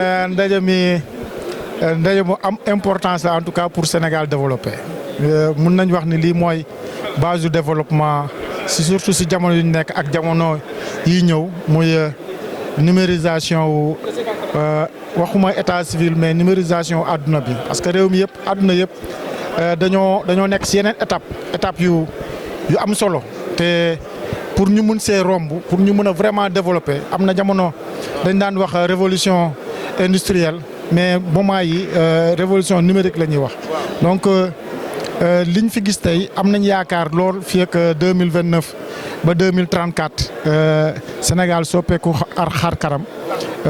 ndaje mu am importance la en tout cas pour Sénégal développé mun nañ wax ni lii mooy base du développement surtout si jamono yu ñu nekk ak jamono yi ñëw muy numérisation wu waxuma état civil mais numérisation àdduna bi parce que réew mi yëpp àdduna yëpp dañoo nekk si yeneen étape yu am solo te pour ñu mun see romb pour ñu mun a vraiment développer am na jamono dañ daan wax révolution industrielle mais moment yi révolution numérique la ñuy wax donc liñ fi gis tey am nañ yaakaar lool fii ak 2029 ba 2034 Sénégal soppeeku xar karam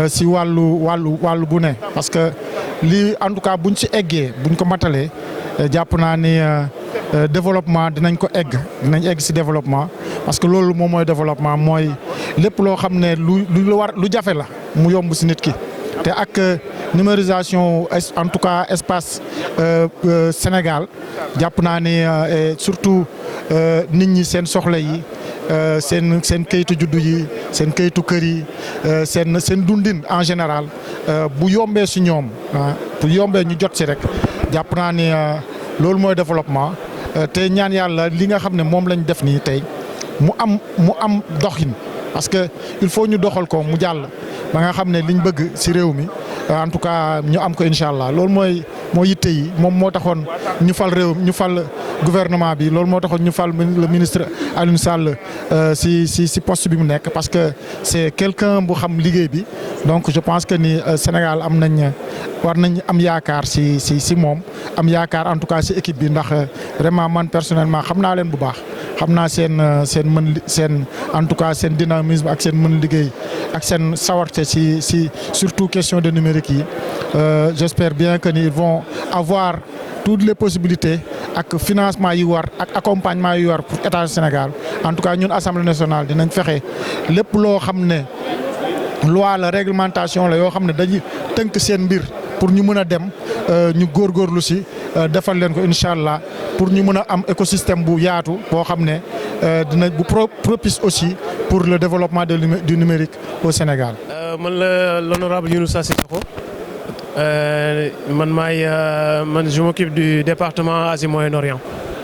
si wàllu bu ne parce que lii en tout cas buñ si eggee buñ ko matalee jàpp naa ni développement dinañ egg si développement parce que loolu moom mooy développement mooy lépp loo xam ne lu jafe la mu yomb si nit ki te ak numérisation en tout cas espace Sénégal jàpp naa ni surtout nit ñi seen soxla yi seen kayitu juddu yi seen kayitu kër yi seen dundin en général bu yombee si ñoom bu yombee ñu jot si rek jàpp naa ni loolu mooy développement te ñaan yàlla li nga xam ne moom lañ def nii tey mu am doxin parce que il faut ñu doxal ko mu jàll ba nga xam ne liñ bëgg si réew mi en tout cas ñu am ko incha allah loolu mooy yitte yi moom moo taxoon ñu fal gouvernement bi loolu moo taxoon ñu fal le ministre Alioune Sall si poste bi mu nekk parce que c'est quelqu'un bu xam liggéey bi donc je pense que ni Sénégal war nañ am yaakaar si moom am yaakaar en tout cas si équipe bi ndax vraiment man personnellement xam naa leen bu baax xam naa seen en tout cas seen dynamisme ak seen mën liggéey ak seen sawarte si surtout question de numérique yi j'espère bien que ni ils vont avoir toutes les possibilités ak financement yi war ak accompagnement yi war pour État du Sénégal en tout cas ñun Assemblée nationale dinañ fexe lépp loo xam ne loi la réglementation la yoo xam ne dañuy tënk seen mbir pour ñu mën a dem ñu góorgóorlu si defal leen ko incha allah pour ñu mën a am écosystème bu yaatu boo xam ne dina bu propice aussi pour le développement du numérique au Sénégal. man la l'honorable Younoussa Cissokho man je m'occupe du département Asie Moyen-Orient.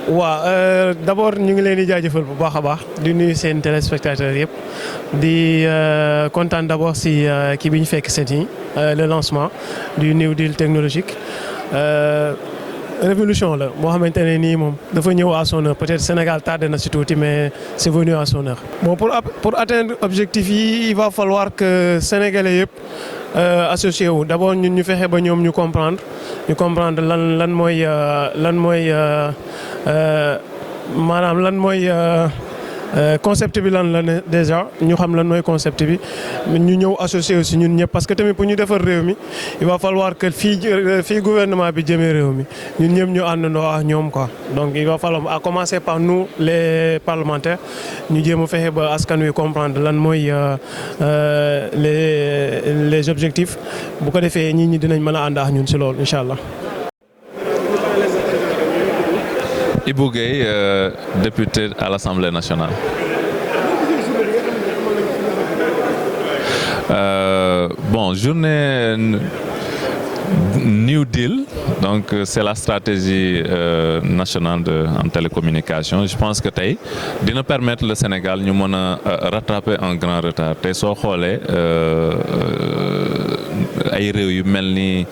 waaw d'abord ñu ngi leen di jaajëfal bu baax a baax di nuyu seen téléspectateurs yëpp di kontaan d'abord si kii bi ñu fekk seeti le lancement du New Deal technologique. Révolution la boo xamante ne nii moom dafa ñëw à son heure peut-être Sénégal tardé na si tuuti mais c'est venu à son heure. Bon pour atteindre objectif yi il va falloir que sénégalais yëpp associé wu d'abord ñun ñu fexe ba ñoom ñu comprendre lan mooy maanaam lan mooy concept bi lan la ne déjà ñu xam lan mooy concept bi ñu ñëw associé aussi ñun ñëpp parce que tamit pour ñu defar réew mi il va falloir que fii gouvernement bi jëmee réew mi ñun ñëpp ñu àndandoo ak ñoom quoi donc il va falloir à commencer par nous les parlementaires ñu jéem a fexe ba askan wi comprendre lan mooy les objectifs bu ko defee nit ñi dinañ mën a ànd ak ñun ci loolu incha allah. Ibou Gueye, député à l'Assemblée nationale. Journée New Deal, donc c'est la stratégie nationale en télécommunication. Je pense que tey dina permettre le Sénégal ñu mën a rattraper un grand retard tey soo xoolee ay réew yu mel ni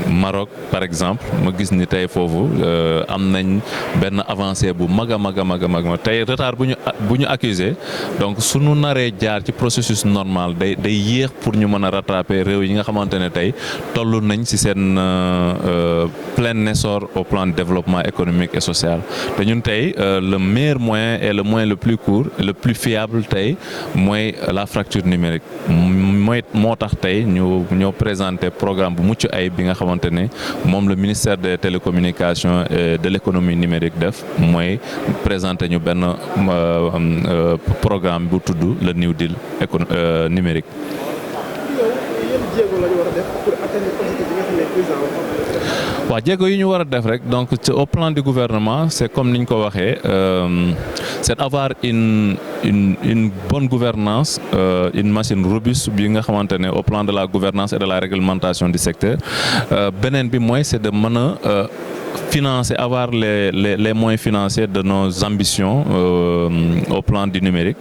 Maroc par exemple ma gis ni tey foofu am nañ benn avancée bu mag a tey retard bu ñu accusé donc suñu naree jaar ci processus normal day yéex pour ñu mën a rattraper réew yi nga xamante ne tey toll nañ ci seen plein essor au plan de développement économique et social te ñun tey le meilleur moyen et le moyen le plus court et le plus fiable tey mooy la fracture numérique moo tax tey ñoo présenté programme bu mucc ay bi nga xamante ne moom le ministère des télécommunications et de l'économie numérique def mooy présenté ñu benn programme bu tudd le New Deal numérique. jéego la ñu war a def pour atteindre objectif bi nga xam ne président wax. waaw jéego yi ñu war a def rek donc au plan du gouvernement c'est comme ni ñu ko waxee c'est avoir une bonne gouvernance une machine robuste bi nga xamante ne au plan de la gouvernance et de la réglementation du secteur beneen bi mooy c'est de mën a financer, avoir les moyens financiers de nos ambitions au plan du numérique.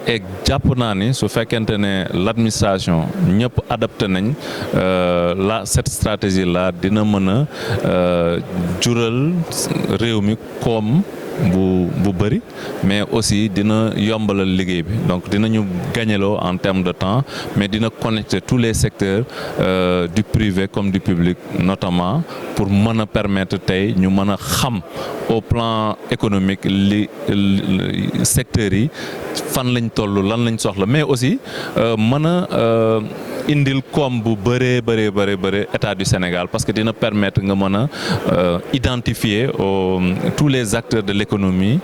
Et jàpp naa ni su fekkente ne l'administration ñëpp adapté nañ cette stratégie là dina mën a jural réew mi koom bu bëri mais aussi dina yombalal liggéey bi donc dinañu gagneloo en termes de temps mais dina connecter tous les secteurs du privé comme du public notamment pour mën a permettre tey ñu mën a xam au plan économique li secteurs yi fan lañ toll lan lañ soxla mais aussi mën a indil koom bu bëree état du Sénégal parce que dina permettre nga mën a identifier tous les acteurs de l'économie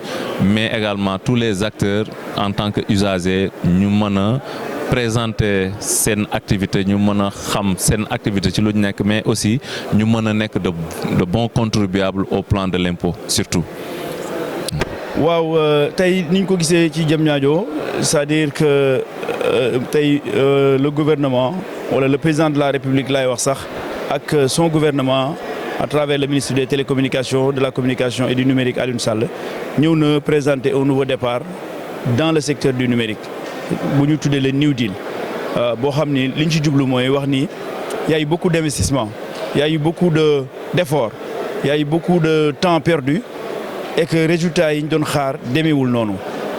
mais également tous les acteurs en tant que usagers ñu mën a présenter seen activité ñu mën a xam seen activité ci lu ñu nekk mais aussi ñu mën a nekk de bons contribuables au plan de l'impôt surtout. waaw tey ni ñu ko gisee ci Diamniadio c'est-à-dire que tey le gouvernement wala le président de la République laay wax sax ak son gouvernement à travers le ministre des télécommunications de la communication et du numérique Alioune Sall ñëw na présenter un nouveau départ dans le secteur du numérique bu ñu tuddee le New Deal boo xam ni li ñu ci jublu mooy wax ni y a eu beaucoup d'investissement y a eu beaucoup d'efforts y a eu beaucoup de temps perdu et que résultats yi ñu doon xaar demeewul noonu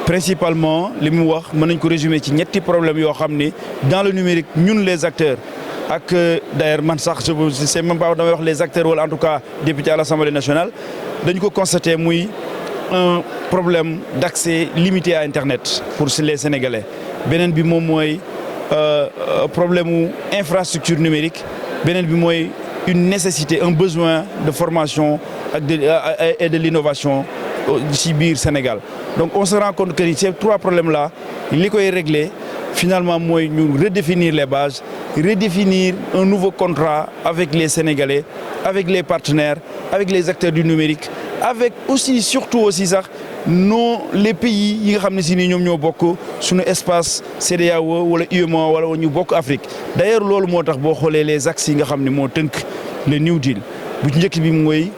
principalement li mu wax mën nañ ko résumer ci ñetti problèmes yoo xam ni dans le numérique ñun les acteurs ak d'ailleurs man sax je sais même pas damay wax les acteurs wala en tout cas députés à l'Assemblée nationale dañu ko constaté muy un problème d'accès limité à Internet pour les Sénégalais beneen bi moom mooy problème mu infrastructure numérique beneen bi mooy une nécessité un besoin de formation et de l'innovation ci biir Sénégal donc on se rend compte que ces trois problèmes là li koy régler finalement mooy ñu redéfinir les bases redéfinir un nouveau contrat avec les Sénégalais avec les partenaires avec les acteurs du numérique avec aussi surtout aussi sax les pays yi nga xam ne si ni ñoom ñoo bokk suñu espace CEDEAO wala UEMOA wala ñu bokk Afrique d'ailleurs loolu moo tax boo xoolee les axes yi nga xam ne moo tënk le New Deal bu ci njëkk bi mooy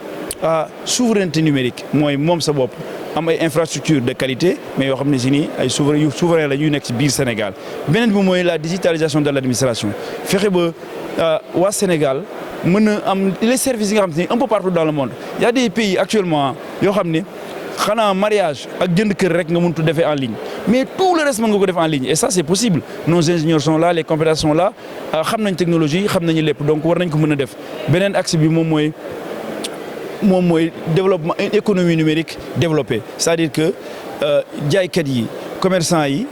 souveraineté numérique mooy moom sa bopp am ay infrastructures de qualité mais yoo xam ne si ni ay souverain la ñuy nekk ci biir Sénégal beneen bi mooy la digitalisation de l'administration fexe ba waa Sénégal mën a am les services yi nga xam ne un peu partout dans le monde il y a des pays actuellement yoo xam ne xanaa mariage ak jënd kër rek nga mënut a defee en ligne mais tout le reste mën nga ko def en ligne et ça c'est possible nos ingénieurs sont là les compétences sont là xam nañ technologie xam nañu lépp donc war nañ ko mën a def beneen axe bi moom mooy développement une économie numérique développée c'est-à-dire que jaaykat yi commerçants yi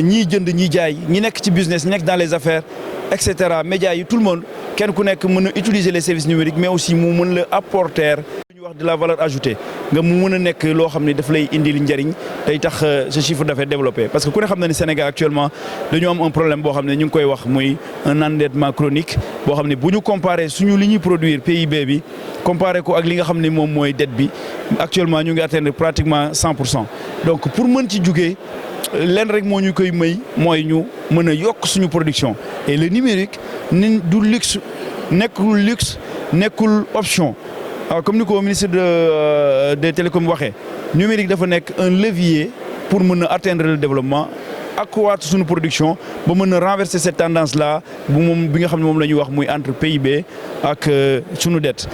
ñiy jënd ñiy jaay ñi nekk ci business ñi nekk dans les affaires et cetera médias yi tout le monde kenn ku nekk mën a utiliser les services numériques mais aussi mu mën la apporter lu ñuy wax de la valeur ajoutée nga mu mën a nekk loo xam ne daf lay indil njëriñ day tax ce chiffre d'affaires développé parce que ku ne xam na ni Sénégal actuellement dañu am un problème boo xam ne ñu ngi koy wax muy un endettement chronique boo xam ne bu ñu comparer suñu li ñuy produire PIB bi comparer ko ak li nga xam ne moom mooy dette bi actuellement ñu ngi atteindre pratiquement 100% donc pour mën ci jugee leen rek moo ñu koy may mooy ñu mën a yokk suñu production et le numérique ni du luxe nekkul option comme ni ko ministre des télécoms waxee numérique dafa nekk un levier pour mën a atteindre le développement accroître suñu production ba mën a renverser cette tendance là bi nga xam ne moom la ñuy wax muy entre PIB ak suñu dette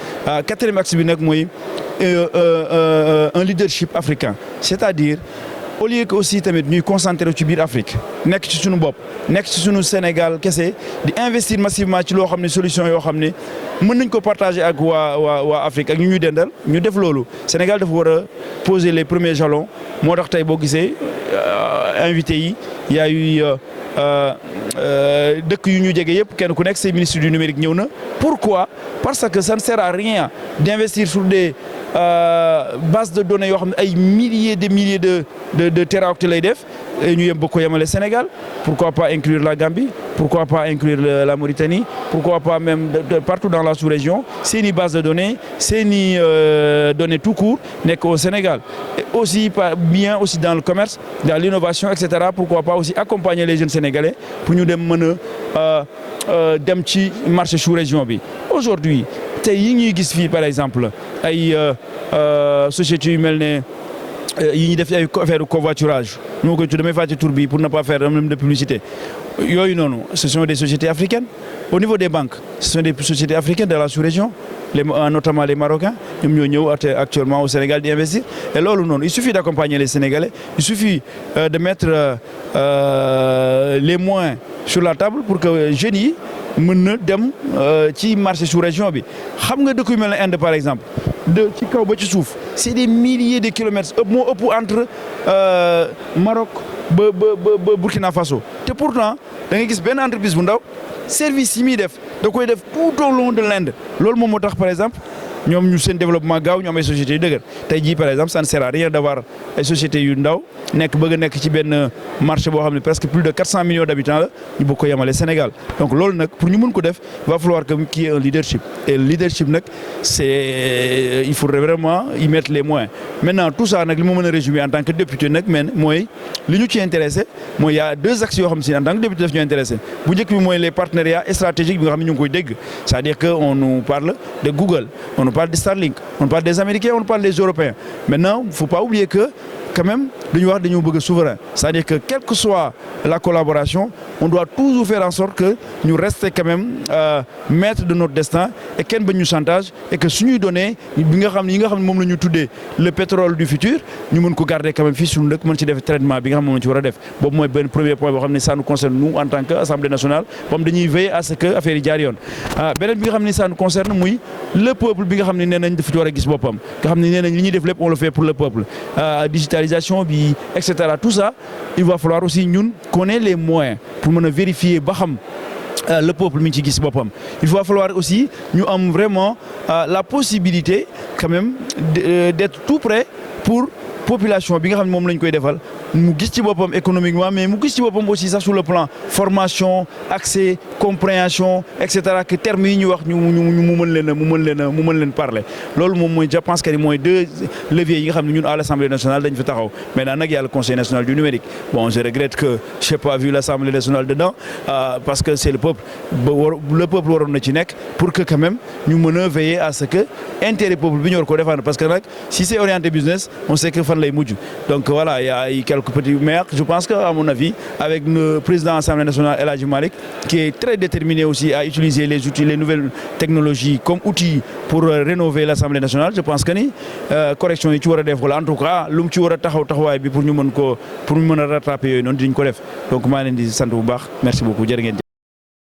quatrième axe bi nag mooy un leadership africain c'est-à-dire au lieu que aussi tamit ñuy concentrer ci biir Afrique nekk ci suñu bopp nekk ci suñu Sénégal kese di investir massivement ci loo xam ne solution yoo xam ne mën nañ ko partager ak waa Afrique ak ñu ñuy dendal ñu def loolu Sénégal dafa war a poser les premiers jalons moo tax tey boo gisee invité yi y a eu dëkk yu ñu jege yëpp kenn ku nekk say ministre du numérique ñëw na pourquoi parce que ça ne sert à rien d'investir sur des bases de données yoo xam ne ay milliers de teraoctets lay def ñu yem bokk ko yemale Sénégal, pourquoi pas inclure la Gambie, pourquoi pas inclure la Mauritanie, pourquoi pas même partout dans la sous-région, c'est une base de données, c'est une données tout court n'est qu'au Sénégal. Et aussi bien aussi dans le commerce, dans l'innovation, etc. Pourquoi pas aussi accompagner les jeunes Sénégalais pour nous mener dem ci marché sous-région bi. Aujourd'hui, tey yi ñuy gis fii par exemple ay sociétés yu mel ne yi ñuy def ay affaire covoiturage ñu ma koy tudd damay fàtte tur bi pour ne pas faire même de publicité yooyu noonu ce sont des sociétés africaines. Au niveau des banques ce sont des sociétés africaines de la sous-région, notamment les Marocains ñoom ñoo ñëw actuellement au Sénégal di investir et loolu noonu il suffit d'accompagner les Sénégalais, il suffit de mettre les moyens sur la table pour que jeunes yi mën na dem ci marché sous-région bi. Xam nga dëkk yu mel ne Inde par exemple ci kaw ba ci suuf c'est des milliers de kilomètres moo ëpp entre Maroc ba Burkina Faso te pourtant da nga gis benn entreprise bu ndaw service yi muy def da koy def tout au long de l'Inde. Loolu moom moo tax par exemple ñoom ñu seen développement gaaw ñu am ay sociétés yu dëgër tey jii par exemple ça ne sert à rien d'avoir ay sociétés yu ndaw bëgg a nekk ci benn marché boo xam ne presque plus de 400 millions d'habitants la ñu bëgg ko yemale Sénégal. Donc loolu nag pour ñu mën ko def il va falloir que qu'il y ait un leadership et le leadership nag c'est il faudrait vraiment y mettre les moyens. Maintenant tout ça nag li ma mën a résumer en tant que député nag mooy li ñu ci intéressé mooy y a deux axes yoo xam si en tant que député daf ñu intéressé bu njëkk bi mooy les partenariats stratégiques bi nga xam ne ñu ngi koy dégg c'est-à-dire que on nous parle de Google, on nous parle de Starlink, on parle des Américains, on parle des Européens. Maintenant, il ne faut pas oublier que quand même dañu wax dañoo bëgg souverain, c'est-à-dire que quelle que soit la collaboration on doit toujours faire en sorte que ñu rester quand même maître de notre destin et kenn bañ ñu chantage et que suñuy données bi nga xam ne yi nga xam ne moom la ñu tuddee le pétrole du futur ñu mën ko garder quand même fii suñu dëkk mën ci def traitement bi nga xam ne moom la ci war a def. Boobu mooy benn premier point boo xam ne ça nous concerne nous en tant que Assemblée nationale moom dañuy veiller à ce que affaire yi jaar yoon. Beneen bi nga xam ne ça nous concerne muy le peuple bi nga xam ne nee nañ dafa ci war a gis boppam nga xam ne nee nañ li ñuy def lépp on le fait pour le peuple. Digitalisation bi et cetera tout ça il va falloir aussi ñun qu'on ait les moyens pour mën a vérifier ba xam le peuple mi ngi ci gis boppam. Il va falloir aussi ñu am vraiment la possibilité quand même d'être tout prêt pour population bi nga xam ne moom lañ koy defal mu gis ci boppam économiquement mais mu gis ci boppam aussi sax sur le plan formation accès compréhension et cetera que termes yi ñu wax ñu mu mën leen parler. Loolu moom mooy je pense que mooy deux leviers yi nga xam ne ñun à l'Assemblée nationale dañ fi taxaw. Maintenant nag y a le Conseil national du numérique. Bon je regrette que j'ai pas vu l'Assemblée nationale dedans parce que c'est le peuple waroon na ci nekk pour que quand même ñu mën a veiller à ce que intérêt peuple bi ñu war ko défendre parce que nag si c'est orienté business on sait que fan lay mujj. Donc voilà il y a quelques petits maires je pense que à mon avis avec le président de l'Assemblée nationale El Hadji Malick qui est très déterminé aussi à utiliser les outils les nouvelles technologies comme outils pour rénover l'Assemblée nationale je pense que ni correction yi ci war a def wala en tout cas lu mu ci war a taxawaay bi pour ñu mën a rattraper yooyu noonu dinañ ko def donc maa leen di sant bu baax merci beaucoup jërë ngeen